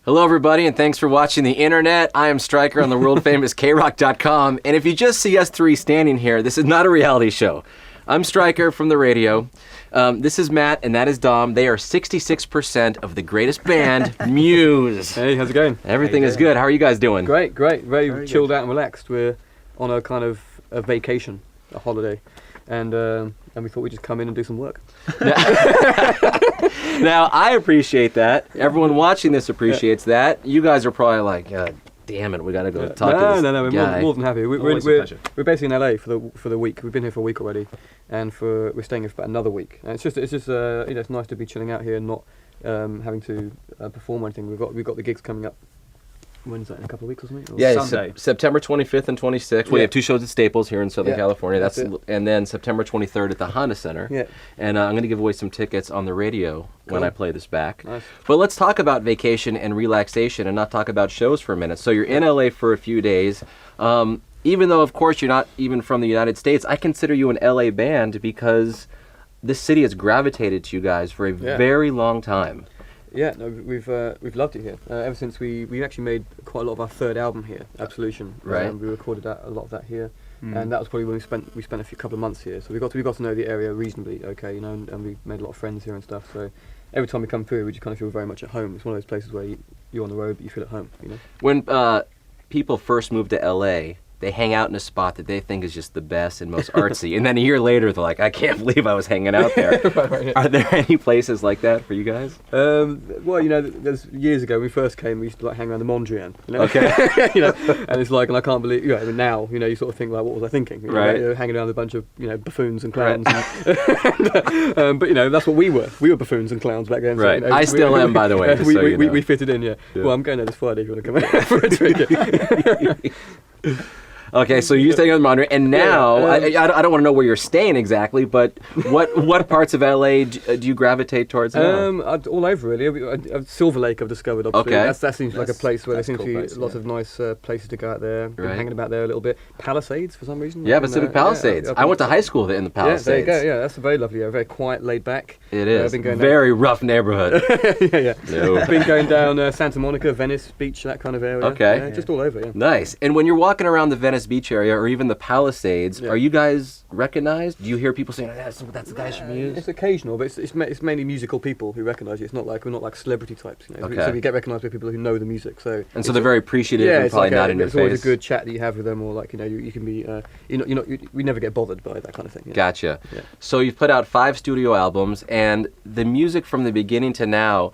Hello, everybody, and thanks for watching the internet. I am Stryker on the world-famous KROQ.com, and if you just see us three standing here, this is not a reality show. I'm Stryker from the radio. This is Matt, and that is Dom. They are 66% of the greatest band, Muse. Hey, how's it going? Everything is good. How are you guys doing? Great. Very chilled out and relaxed. We're on a kind of a vacation, a holiday, and we thought we'd just come in and do some work. Now, I appreciate that. Everyone watching this appreciates that. You guys are probably like, damn it, we gotta go talk to this No, guy. we're more than happy. We're basically in LA for the week. We've been here for a week already, and we're staying here for about another week. And it's just it's nice to be chilling out here and not having to perform or anything. We've got the gigs coming up. When's that, in a couple of weeks or something? Yeah, Sunday. September 25th and 26th. We have two shows at Staples here in Southern California. That's and then September 23rd at the Honda Center. Yeah. And I'm going to give away some tickets on the radio when I play this back. Nice. But let's talk about vacation and relaxation and not talk about shows for a minute. So you're in LA for a few days. Even though, of course, you're not even from the United States, I consider you an LA band because this city has gravitated to you guys for a very long time. Yeah, no, we've loved it here ever since we actually made quite a lot of our third album here, Absolution. Right. We recorded a lot of that here, and that was probably when we spent a couple of months here. So we got to know the area reasonably okay, you know, and we made a lot of friends here and stuff. So every time we come through, we just kind of feel very much at home. It's one of those places where you're on the road, but you feel at home, you know. When people first move to LA, they hang out in a spot that they think is just the best and most artsy, and then a year later they're like, I can't believe I was hanging out there. Right. Are there any places like that for you guys? Well, you know, there's years ago when we first came, we used to like hang around the Mondrian, you know? Okay. You know, and it's like, and I can't believe, you know, now, you know, you sort of think like, what was I thinking? You know, Right. like, you know, hanging around with a bunch of, you know, buffoons and clowns. And, but you know, that's what we were. We were buffoons and clowns back then. So, Right. you know, I still am, by the way. Just so you know. We fitted in, yeah. Well, I'm going there this Friday if you want to come out for a drink. Okay, so you're staying on the Mondrian, and now, I don't want to know where you're staying exactly, but what parts of LA do you gravitate towards now? All over really. Silver Lake I've discovered, obviously. Okay. That seems like a place where there seems to be place, lots of nice places to go out there. Been Right. hanging about there a little bit. Palisades for some reason. Yeah, Pacific Palisades. I went to high school in the Palisades. Yeah, there you go. Yeah, that's a very lovely area. Very quiet, laid back. It is. Been going Very rough neighborhood. yeah. No. Been going down Santa Monica, Venice Beach, that kind of area. Okay. Yeah, just all over, yeah. Nice. And when you're walking around the Venice Beach area or even the Palisades, are you guys recognized? Do you hear people saying, that's the guys from Muse? It's occasional, but it's mainly musical people who recognise you. It's not like we're not like celebrity types, you know. Okay. So we get recognised by people who know the music. So They're very appreciative and it's probably like not in your it's always face. a good chat that you have with them, or like, you know, you can be we never get bothered by that kind of thing. You know? Gotcha. Yeah. So you've put out 5 studio albums, and the music from the beginning to now,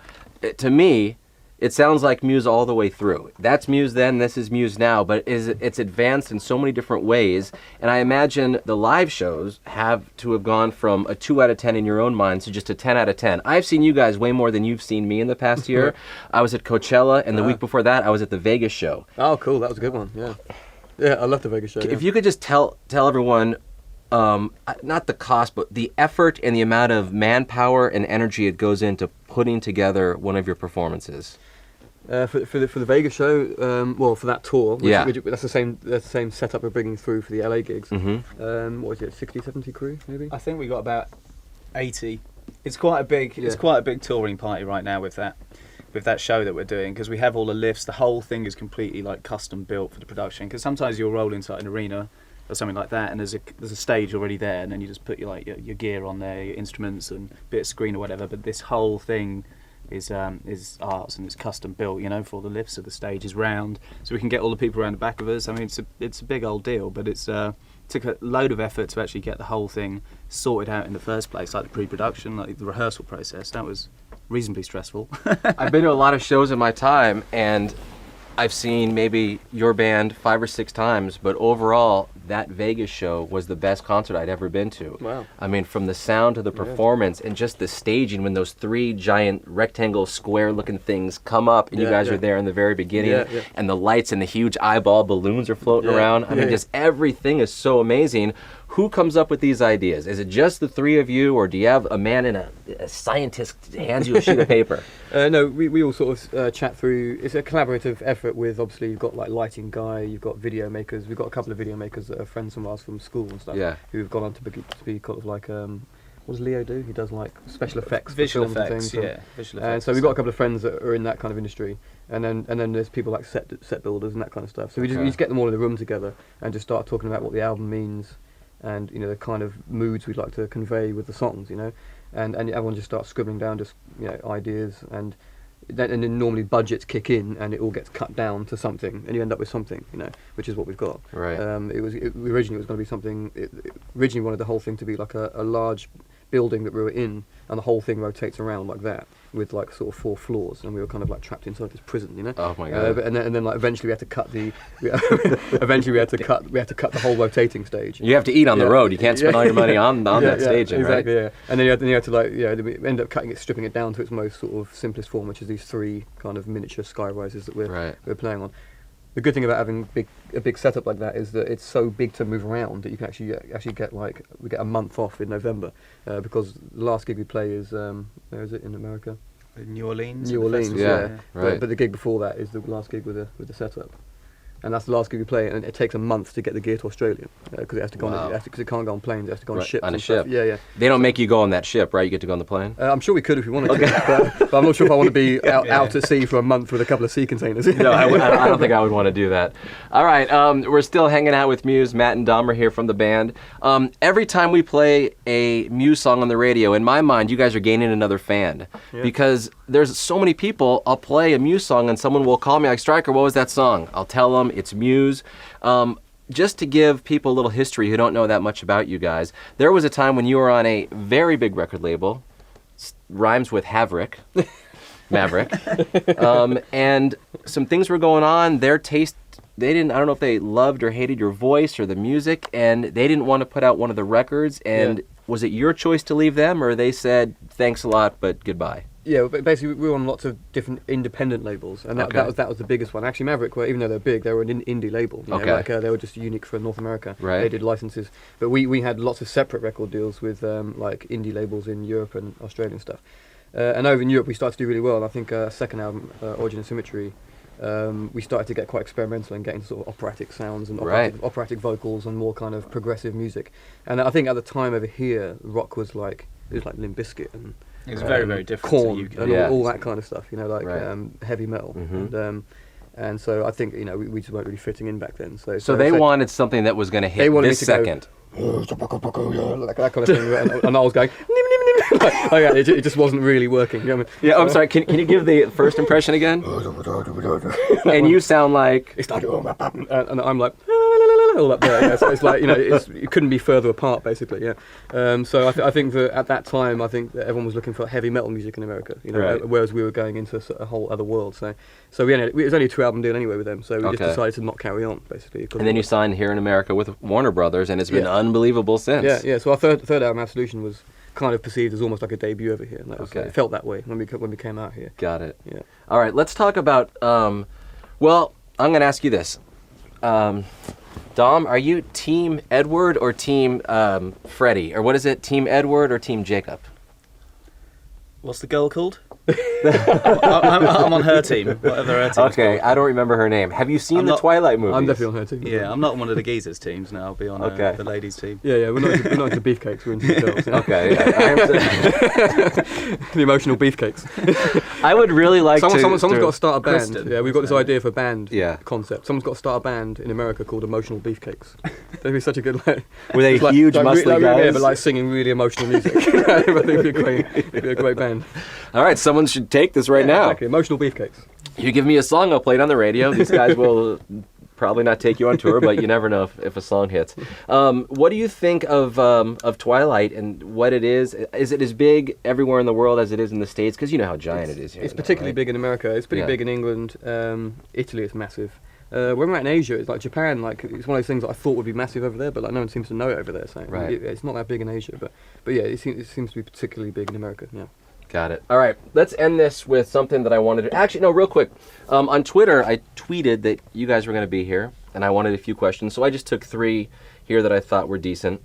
to me, it sounds like Muse all the way through. That's Muse then, this is Muse now, but it's advanced in so many different ways, and I imagine the live shows have to have gone from a 2 out of 10 in your own mind to just a 10 out of 10. I've seen you guys way more than you've seen me in the past year. I was at Coachella, and the week before that, I was at the Vegas show. Oh, cool. That was a good one. Yeah. Yeah, I love the Vegas show. If you could just tell everyone, not the cost, but the effort and the amount of manpower and energy it goes into putting together one of your performances. For the Vegas show, well, for that tour, that's the same setup we're bringing through for the LA gigs. Mm-hmm. What is it, 60, 70 crew, maybe? I think we got about 80. It's quite a big touring party right now with that show that we're doing, because we have all the lifts. The whole thing is completely like custom built for the production. Because sometimes you'll roll inside an arena or something like that, and there's a stage already there, and then you just put your gear on there, your instruments and bit of screen or whatever. But this whole thing is arts, and it's custom built, you know, for all the lifts of the stage is round, so we can get all the people around the back of us. I mean, it's a big old deal, but it's took a load of effort to actually get the whole thing sorted out in the first place, like the pre-production, like the rehearsal process. That was reasonably stressful. I've been to a lot of shows in my time, and I've seen maybe your band 5 or 6 times, but overall, that Vegas show was the best concert I'd ever been to. Wow. I mean, from the sound to the performance and just the staging when those 3 giant rectangle square-looking things come up, and you guys are there in the very beginning, and the lights and the huge eyeball balloons are floating around. I mean, just everything is so amazing. Who comes up with these ideas? Is it just the 3 of you, or do you have a man in a scientist hands you a sheet of paper? No, we all sort of chat through. It's a collaborative effort with, obviously, you've got like lighting guy, you've got video makers. We've got a couple of video makers that are friends of ours from school and stuff, who've gone on to be kind of like what does Leo do? He does like special effects, visual for films effects, and things. yeah, visual And effects. so we've got a couple of friends that are in that kind of industry, and then there's people like set builders and that kind of stuff. So we just get them all in the room together and just start talking about what the album means, and the kind of moods we'd like to convey with the songs, and everyone just starts scribbling down just ideas, and then normally budgets kick in and it all gets cut down to something, and you end up with something, which is what we've got. Right. Originally it was going to be something. Originally wanted the whole thing to be like a large building that we were in, and the whole thing rotates around like that with like sort of 4 floors, and we were kind of like trapped inside this prison, Oh my god! And then like eventually we had to cut eventually we had to cut the whole rotating stage. You have to eat on the road. You can't spend all your money on that staging, exactly, right? Yeah. And then you had to like we end up stripping it down to its most sort of simplest form, which is these 3 kind of miniature sky rises that we're playing on. The good thing about having a big setup like that is that it's so big to move around that you can actually get we get a month off in November, because the last gig we play is where is it in America? New Orleans. New Orleans, yeah. Right. But the gig before that is the last gig with the setup. And that's the last gig we play, and it takes a month to get the gear to Australia because it has to go because it can't go on planes. It has to go on ships. On a and ship. stuff. Yeah. They don't make you go on that ship, right? You get to go on the plane. I'm sure we could if we wanted to, but I'm not sure if I want to be out at sea for a month with a couple of sea containers. No, I don't think I would want to do that. All right, we're still hanging out with Muse. Matt and Dom are here from the band. Every time we play a Muse song on the radio, in my mind, you guys are gaining another fan, because there's so many people. I'll play a Muse song and someone will call me like, Stryker, what was that song? I'll tell them it's Muse. Just to give people a little history who don't know that much about you guys, there was a time when you were on a very big record label, rhymes with Maverick, and some things were going on. Their taste, I don't know if they loved or hated your voice or the music, and they didn't want to put out one of the records. And was it your choice to leave them, or they said, thanks a lot, but goodbye? Yeah, but basically we were on lots of different independent labels, and that was the biggest one. Actually, Maverick, even though they're big, they were an indie label. They were just unique for North America. Right. They did licenses, but we had lots of separate record deals with like indie labels in Europe and Australia and stuff. And over in Europe, we started to do really well. And I think second album, Origin and Symmetry, we started to get quite experimental and get into sort of operatic sounds and operatic vocals and more kind of progressive music. And I think at the time over here, rock was like Limp Bizkit and it was very, very different Korn to the UK. and all that kind of stuff, heavy metal. And so I think we just weren't really fitting in back then. So they wanted something that was going to hit this second. Like that kind of thing, and I was going, it just wasn't really working. You know what I mean? Yeah, I'm sorry. Can you give the first impression again? And you sound like it's like, and I'm like all up there. Yeah, so it's like it couldn't be further apart, basically. Yeah. So I think that at that time, I think that everyone was looking for heavy metal music in America. Whereas we were going into a whole other world. So it was only a 2-album deal anyway with them. So we just decided to not carry on, basically. And then you signed here in America with Warner Brothers, and it's been unbelievable since. Yeah. So our third album, Absolution, was kind of perceived as almost like a debut over here. And it felt that way when we came out here. Got it. Yeah. All right, let's talk about. Well, I'm going to ask you this. Dom, are you Team Edward or Team Freddie? Or what is it, Team Edward or Team Jacob? What's the girl called? I'm on her team, whatever her team. Okay, I don't remember her name. Have you seen the Twilight movies? I'm definitely on her team. Yeah, I'm not on one of the geezers' teams now. I'll be on the ladies' team. Yeah, we're not into beefcakes. We're into the girls. Yeah. Okay, The emotional beefcakes. I would really like someone's got to start a band. Kristen, yeah, we've got this idea for a band concept. Someone's got to start a band in America called Emotional Beefcakes. That'd be such a good like. Were they huge, muscly guys? Yeah, but like singing really emotional music. I think it'd be a great band. All right, someone should take this right now. Exactly. Emotional Beefcakes. You give me a song, I'll play it on the radio. These guys will probably not take you on tour, but you never know if a song hits. What do you think of Twilight and what it is? Is it as big everywhere in the world as it is in the States? Because you know how giant it is here. It's particularly big in America. It's pretty big in England. Italy is massive. When we're in Asia, it's like Japan. Like it's one of those things that I thought would be massive over there, but like no one seems to know it over there. So it's not that big in Asia, but yeah, it seems to be particularly big in America. Yeah. Got it. All right, let's end this with something that I wanted to... Actually, no, real quick. On Twitter, I tweeted that you guys were going to be here, and I wanted a few questions, so I just took 3 here that I thought were decent.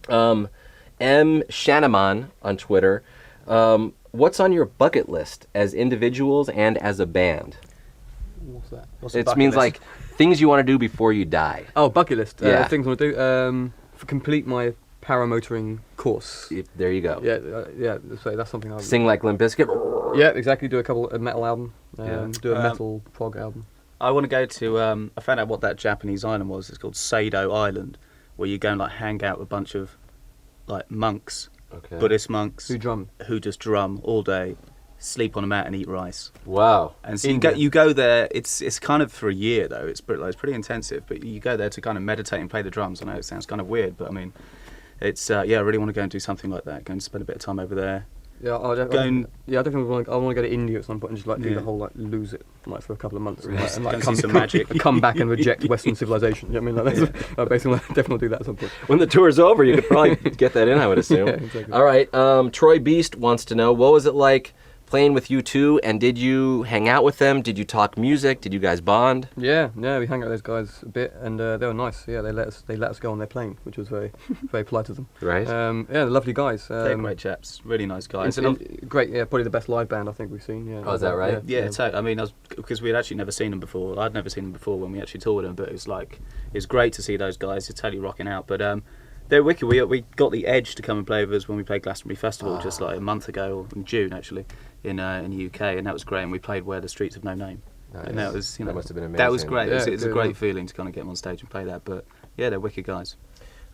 M. Shanaman on Twitter. What's on your bucket list as individuals and as a band? What's that? It means like things you want to do before you die. Oh, bucket list. Yeah. Things I want to do. Complete my paramotoring course. There you go. Yeah. So that's something I would. Sing like Limp Bizkit. Yeah, exactly. Do a metal album. Yeah. Do a metal prog album. I want to go to. I found out what that Japanese island was. It's called Sado Island, where you go and like hang out with a bunch of like monks, Buddhist monks who just drum all day, sleep on a mat and eat rice. Wow. And so you go there. It's kind of for a year though. It's pretty intensive. But you go there to kind of meditate and play the drums. I know it sounds kind of weird, but I mean, it's I really want to go and do something like that. Go and spend a bit of time over there. Yeah, I definitely want to go to India at some point and just like do the whole like lose it like for a couple of months and like see some magic. Come back and reject Western civilization. You know what I mean? Like that's, I basically definitely do that at some point. When the tour's over, you could probably get that in, I would assume. Yeah, exactly. All right, Troy Beast wants to know, what was it like playing with U2, and did you hang out with them? Did you talk music? Did you guys bond? Yeah, we hung out with those guys a bit, and they were nice. Yeah, they let us go on their plane, which was very very polite of them. Right. Yeah, they're lovely guys. They're great chaps, really nice guys. Great, yeah, probably the best live band I think we've seen. Yeah. Oh, is that right? Yeah. I mean, because we had actually never seen them before. I'd never seen them before when we actually toured them, but it's great to see those guys. They're totally rocking out. But they're wicked. We got the Edge to come and play with us when we played Glastonbury Festival just like a month ago, or in June actually, in the UK, and that was great. And we played Where the Streets Have No Name, and that was that must have been amazing. That was great. Yeah, it's a great feeling to kind of get them on stage and play that. But yeah, they're wicked guys.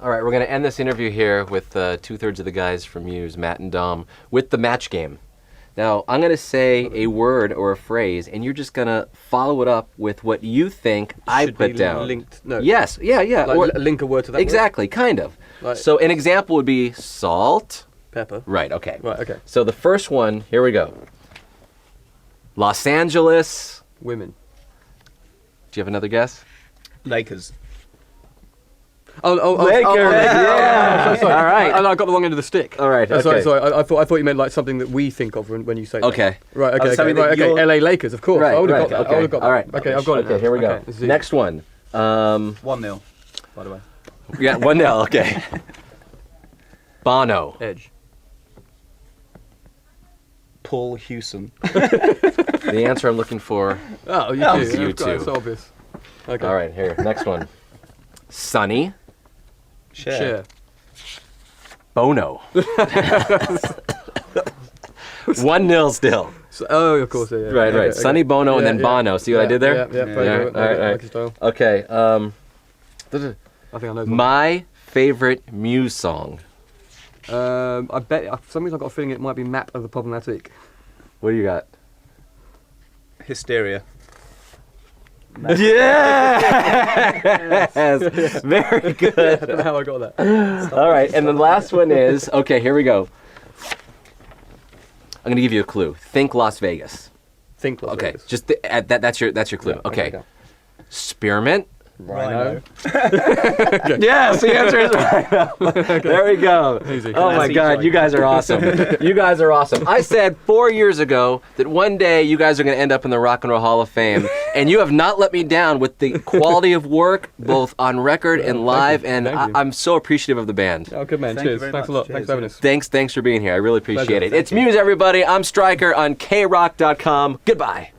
All right, we're going to end this interview here with 2/3 of the guys from Muse, Matt and Dom, with the match game. Now, I'm going to say a word or a phrase, and you're just going to follow it up with what you think I put down. Linked. No. Yes, yeah. Like link a word to that. Exactly, kind of. Like, so an example would be salt. Pepper. Right, okay. Right, okay. So the first one, here we go. Los Angeles. Women. Do you have another guess? Lakers. Lakers. Yeah. Sorry. All right. I got the wrong end of the stick. All right. Sorry. Okay. I thought you meant like something that we think of when you say that. Okay. Right. Okay. something that Okay. LA Lakers, of course. Right. I would have Right. got that. Okay. I would have got that. All right. Okay. I've got it. Okay. Here we go. Okay. Next one. 1-0, by the way. Yeah. 1-0. Okay. Bono. Edge. Paul Hewson. The answer I'm looking for. Oh, you It's too. you Of course, too. It's obvious. Okay. All right. Here. Next one. Sunny. Cher. Bono. 1-0 still. So, of course. Yeah. Right. Okay, Right. okay. Sunny, Bono, and then Yeah. Bono. See what I did there? Yeah. Yeah. Yeah. All right. Lucky style. Okay. I think I know. the one. My favorite Muse song. I bet. For some reason, I've got a feeling it might be Map of the Problematic. What do you got? Hysteria. Yes! Very good. I don't know how I got that. All right, and the last one is, okay, here we go. I'm going to give you a clue. Think Las Vegas. Think Las Okay, Vegas. just that's your clue. Yeah, okay. Spearmint. Rhino. Yes, the answer is Rhino. There we go. Easy. Oh my Classy God, choice. you guys are awesome. You guys are awesome. I said 4 years ago that one day you guys are going to end up in the Rock and Roll Hall of Fame, and you have not let me down with the quality of work, both on record and live, and Thank you. I'm so appreciative of the band. Oh, good man. Thank you Cheers. very Thanks a much. lot. Thanks for having us. Thanks for being here. I really appreciate Pleasure. it. It's Muse, everybody. I'm Stryker on KROQ.com. Goodbye.